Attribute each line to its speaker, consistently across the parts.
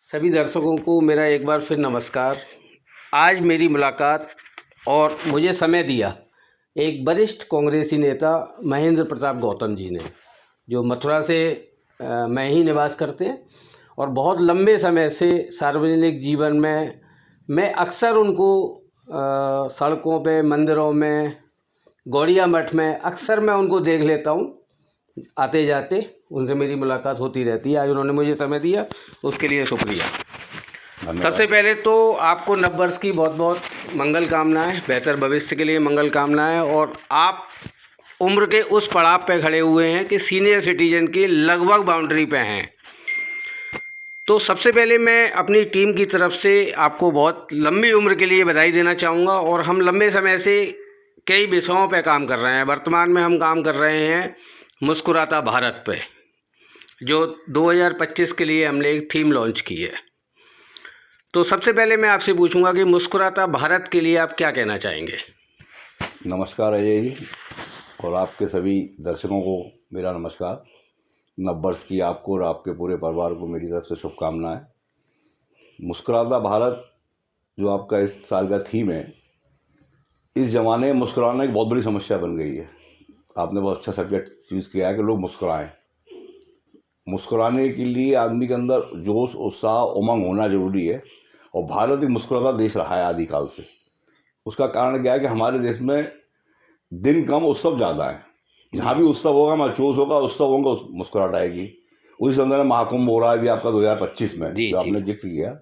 Speaker 1: सभी दर्शकों को मेरा एक बार फिर नमस्कार। आज मेरी मुलाकात और मुझे समय दिया एक वरिष्ठ कांग्रेसी नेता महेंद्र प्रताप गौतम जी ने, जो मथुरा से में ही निवास करते हैं और बहुत लंबे समय से सार्वजनिक जीवन में मैं अक्सर उनको सड़कों पे, मंदिरों में, गौड़िया मठ में अक्सर मैं उनको देख लेता हूँ आते जाते। उनसे मेरी मुलाकात होती रहती है। आज उन्होंने मुझे समय दिया, उसके लिए शुक्रिया। सबसे पहले तो आपको नववर्ष की बहुत बहुत मंगल कामनाएं, बेहतर भविष्य के लिए मंगल कामनाएं। और आप उम्र के उस पड़ाव पे खड़े हुए हैं कि सीनियर सिटीजन की लगभग बाउंड्री पे हैं। तो सबसे पहले मैं अपनी टीम की तरफ से आपको बहुत लंबी उम्र के लिए बधाई देना चाहूँगा। और हम लंबे समय से कई विषयों पे काम कर रहे हैं। वर्तमान में हम काम कर रहे हैं मुस्कुराता भारत पे, जो 2025 के लिए हमने एक थीम लॉन्च की है। तो सबसे पहले मैं आपसे पूछूंगा कि मुस्कुराता भारत के लिए आप क्या कहना चाहेंगे।
Speaker 2: नमस्कार अजय जी, और आपके सभी दर्शकों को मेरा नमस्कार। नववर्ष की आपको और आपके पूरे परिवार को मेरी तरफ से शुभकामनाएं। मुस्कुराता भारत जो आपका इस साल का थीम है, इस ज़माने में मुस्कुराना एक बहुत बड़ी समस्या बन गई है। आपने बहुत अच्छा सब्जेक्ट चूज़ किया है कि लोग मुस्कुराएं। मुस्कुराने के लिए आदमी के अंदर जोश, उत्साह, उमंग होना ज़रूरी है। और भारत एक मुस्कुराता देश रहा है आदिकाल से। उसका कारण क्या है कि हमारे देश में दिन कम, उत्सव ज़्यादा है। जहाँ भी उत्सव होगा, वहाँ जोश होगा, उत्सव होगा, मुस्कुराहट आएगी। उसी संदर्भ में महाकुंभ हो रहा है अभी आपका 2025 में, जो आपने जिक्र किया।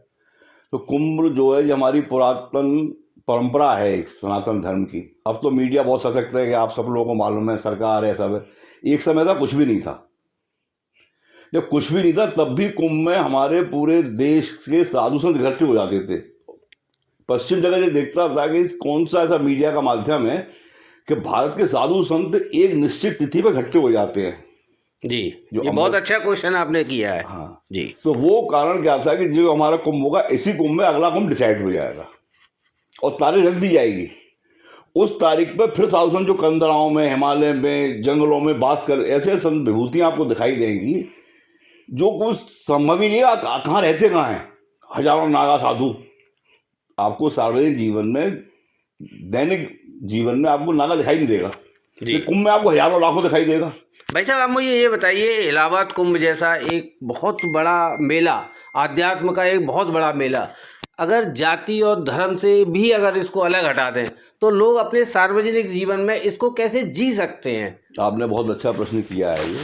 Speaker 2: तो कुंभ जो है, ये हमारी पुरातन परंपरा है एक सनातन धर्म की। अब तो मीडिया बहुत सशक्त है कि आप सब लोगों को मालूम है, सरकार है, सब है। एक समय था कुछ भी नहीं था। जब कुछ भी नहीं था तब भी कुंभ में हमारे पूरे देश के साधु संत इकट्ठे हो जाते थे। पश्चिम जगत ये देखता था कि कौन सा ऐसा मीडिया का माध्यम है कि भारत के साधु संत एक निश्चित तिथि पर इकट्ठे हो जाते हैं।
Speaker 1: जी, ये बहुत अच्छा क्वेश्चन आपने किया है।
Speaker 2: हाँ
Speaker 1: जी,
Speaker 2: तो वो कारण क्या था कि जो हमारा कुंभ होगा, इसी कुंभ में अगला कुंभ डिसाइड हो जाएगा और तारीख रख दी जाएगी। उस तारीख पर फिर साधु संत जो कंदराओं में, हिमालय में, जंगलों में बास कर, ऐसे संत विभूतियाँ आपको दिखाई देंगी जो कुछ संभव ही नहीं है। कहाँ रहते कहाँ हैं हजारों नागा साधु। आपको सार्वजनिक जीवन में, दैनिक जीवन में आपको नागा दिखाई नहीं देगा। कुंभ में आपको हजारों लाखों दिखाई देगा।
Speaker 1: भाई साहब, आप मुझे ये बताइए, इलाहाबाद कुंभ जैसा एक बहुत बड़ा मेला, आध्यात्म का एक बहुत बड़ा मेला, अगर जाति और धर्म से भी अगर इसको अलग हटा दें तो लोग अपने सार्वजनिक जीवन में इसको कैसे जी सकते हैं?
Speaker 2: आपने बहुत अच्छा प्रश्न किया है ये।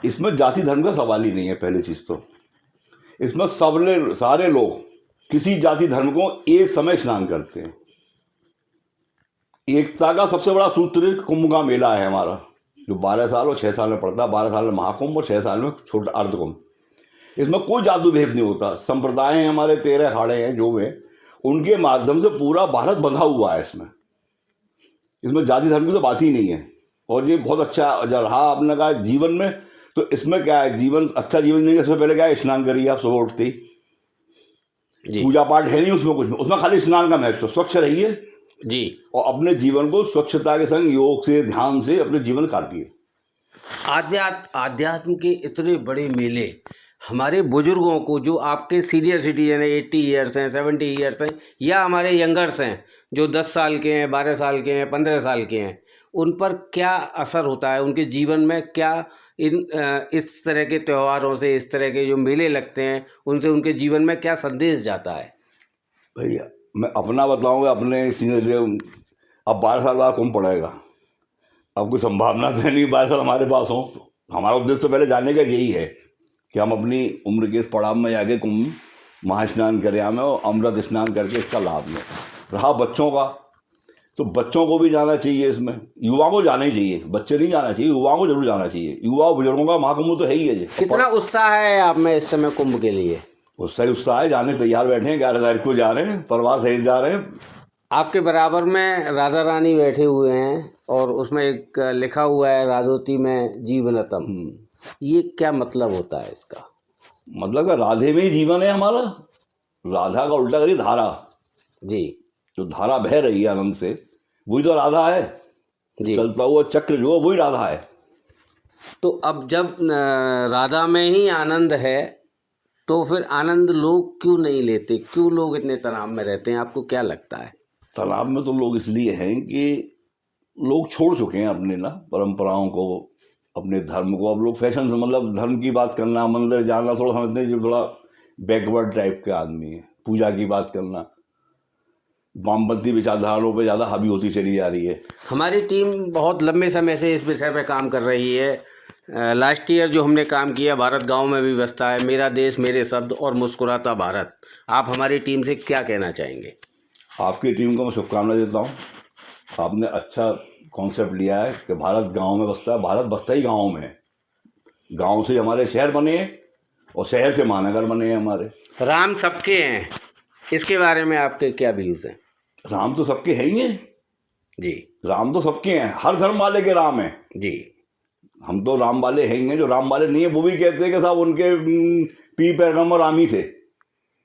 Speaker 2: इसमें जाति धर्म का सवाल ही नहीं है। पहली चीज़ तो इसमें सारे लोग किसी जाति धर्म को एक समय स्नान करते हैं। एकता का सबसे बड़ा सूत्र कुंभ का मेला है हमारा, जो 12 साल और 6 साल में पड़ता है। 12 साल में महाकुंभ और 6 साल में छोटा अर्धकुंभ। इसमें कोई जादू भेद नहीं होता। संप्रदाय हैं हमारे, 13 अखाड़े हैं जो में, उनके माध्यम से पूरा भारत बंधा हुआ है। इसमें जाति धर्म की तो बात ही नहीं है। और ये बहुत अच्छा रहा आपने कहा जीवन में। तो इसमें क्या है, जीवन अच्छा जीवन नहीं, इसमें पहले क्या है, स्नान करिए आप सुबह उठते ही। पूजा पाठ है नहीं उसमें, कुछ नहीं, उसमें खाली स्नान का महत्व। स्वच्छ रहिए जी, और अपने जीवन को स्वच्छता के संग, योग से, ध्यान से अपने जीवन काटिए।
Speaker 1: आध्यात्म के इतने बड़े मेले हमारे बुजुर्गों को, जो आपके सीनियर सिटीजन हैं, 80 ईयर्स हैं, 70 ईयर्स हैं, या हमारे यंगर्स हैं जो 10 साल के हैं, 12 साल के हैं, 15 साल के हैं, उन पर क्या असर होता है? उनके जीवन में क्या इस तरह के त्योहारों से, इस तरह के जो मेले लगते हैं, उनसे उनके जीवन में क्या संदेश जाता है?
Speaker 2: भैया मैं अपना बताऊँगा, अपने सीनियर। अब 12 साल बाद कुंभ पड़ेगा। अब कोई संभावना तो नहीं 12 साल हमारे पास हो। हमारा उद्देश्य तो पहले जानने का यही है कि हम अपनी उम्र के इस पड़ाव में जाके कुंभ महास्नान करें हमें, और अमृत स्नान करके इसका लाभ लें। रहा बच्चों का, तो बच्चों को भी जाना चाहिए इसमें। युवा को जाना ही चाहिए, बच्चे नहीं जाना चाहिए, युवाओं को जरूर जाना चाहिए। युवा बुजुर्गों का महाकुंभ तो है ही है जी।
Speaker 1: कितना उत्साह है आप में इस समय कुंभ के लिए?
Speaker 2: उत्साह है, जाने तैयार बैठे हैं। 11 तारीख को जा रहे हैं, परिवार सहित जा रहे हैं।
Speaker 1: आपके बराबर में राधा रानी बैठे हुए हैं और उसमें एक लिखा हुआ है, राधोती में जीवनतम। ये क्या मतलब होता है इसका?
Speaker 2: मतलब राधे में ही जीवन है हमारा। राधा का उल्टा करिए धारा
Speaker 1: जी,
Speaker 2: जो धारा बह रही है आनंद से, वही तो राधा है जी। चलता हुआ चक्र जो है वही राधा है।
Speaker 1: तो अब जब राधा में ही आनंद है तो फिर आनंद लोग क्यों नहीं लेते, क्यों लोग इतने तनाव में रहते हैं, आपको क्या लगता है?
Speaker 2: तालाब में तो लोग इसलिए हैं कि लोग छोड़ चुके हैं अपने ना परंपराओं को, अपने धर्म को। अब लोग फैशन से मतलब धर्म की बात करना, मंदिर जाना थोड़ा समझते हैं जो थोड़ा बैकवर्ड टाइप के आदमी है। पूजा की बात करना, वामपंथी विचारधाराओं पे ज़्यादा हावी होती चली जा रही है।
Speaker 1: हमारी टीम बहुत लंबे समय से इस विषय पे काम कर रही है। लास्ट ईयर जो हमने काम किया, भारत गांव में भी बसता है, मेरा देश मेरे शब्द और मुस्कुराता भारत। आप हमारी टीम से क्या कहना चाहेंगे?
Speaker 2: आपकी टीम को मैं शुभकामनाएं देता हूँ। आपने अच्छा कॉन्सेप्ट लिया है कि भारत गांव में बसता है। भारत बसता ही गांव में है। गांव से हमारे शहर बने हैं और शहर से महानगर बने हैं हमारे।
Speaker 1: राम सबके हैं, इसके बारे में आपके क्या व्यूज़ हैं?
Speaker 2: राम तो सबके है ही हैं
Speaker 1: जी
Speaker 2: राम तो सबके हैं, हर धर्म वाले के राम हैं।
Speaker 1: जी।
Speaker 2: हम तो राम वाले हैं ही हैं। जो राम वाले नहीं है वो भी कहते हैं कि साहब उनके पीर पैगंबर राम ही थे।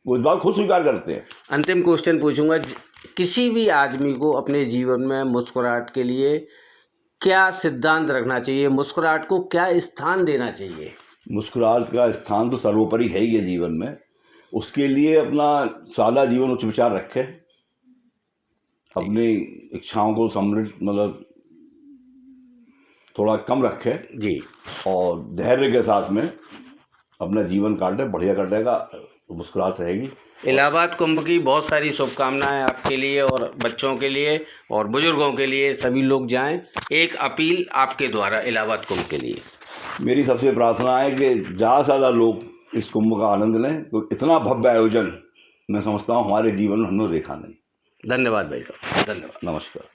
Speaker 2: वो इस बात खुद स्वीकार करते हैं।
Speaker 1: अंतिम क्वेश्चन पूछूंगा, किसी भी आदमी को अपने जीवन में मुस्कुराहट के लिए क्या सिद्धांत रखना चाहिए, मुस्कुराहट को क्या स्थान देना चाहिए?
Speaker 2: मुस्कुराहट का स्थान तो सर्वोपरि है ही है जीवन में। उसके लिए अपना सादा जीवन उच्च विचार रखे, अपनी इच्छाओं को समृद्ध मतलब थोड़ा कम रखे
Speaker 1: जी।
Speaker 2: और धैर्य के साथ में अपना जीवन काटे, बढ़िया कटेगा, मुस्कुराहट रहेगी।
Speaker 1: इलाहाबाद कुंभ की बहुत सारी शुभकामनाएं आपके लिए और बच्चों के लिए और बुजुर्गों के लिए। सभी लोग जाएं। एक अपील आपके द्वारा इलाहाबाद कुंभ के लिए।
Speaker 2: मेरी सबसे प्रार्थना है कि ज़्यादा से ज़्यादा लोग इस कुंभ का आनंद लें। तो इतना भव्य आयोजन मैं समझता हूँ हमारे जीवन में हमने देखा नहीं।
Speaker 1: धन्यवाद भाई साहब, धन्यवाद।
Speaker 2: नमस्कार।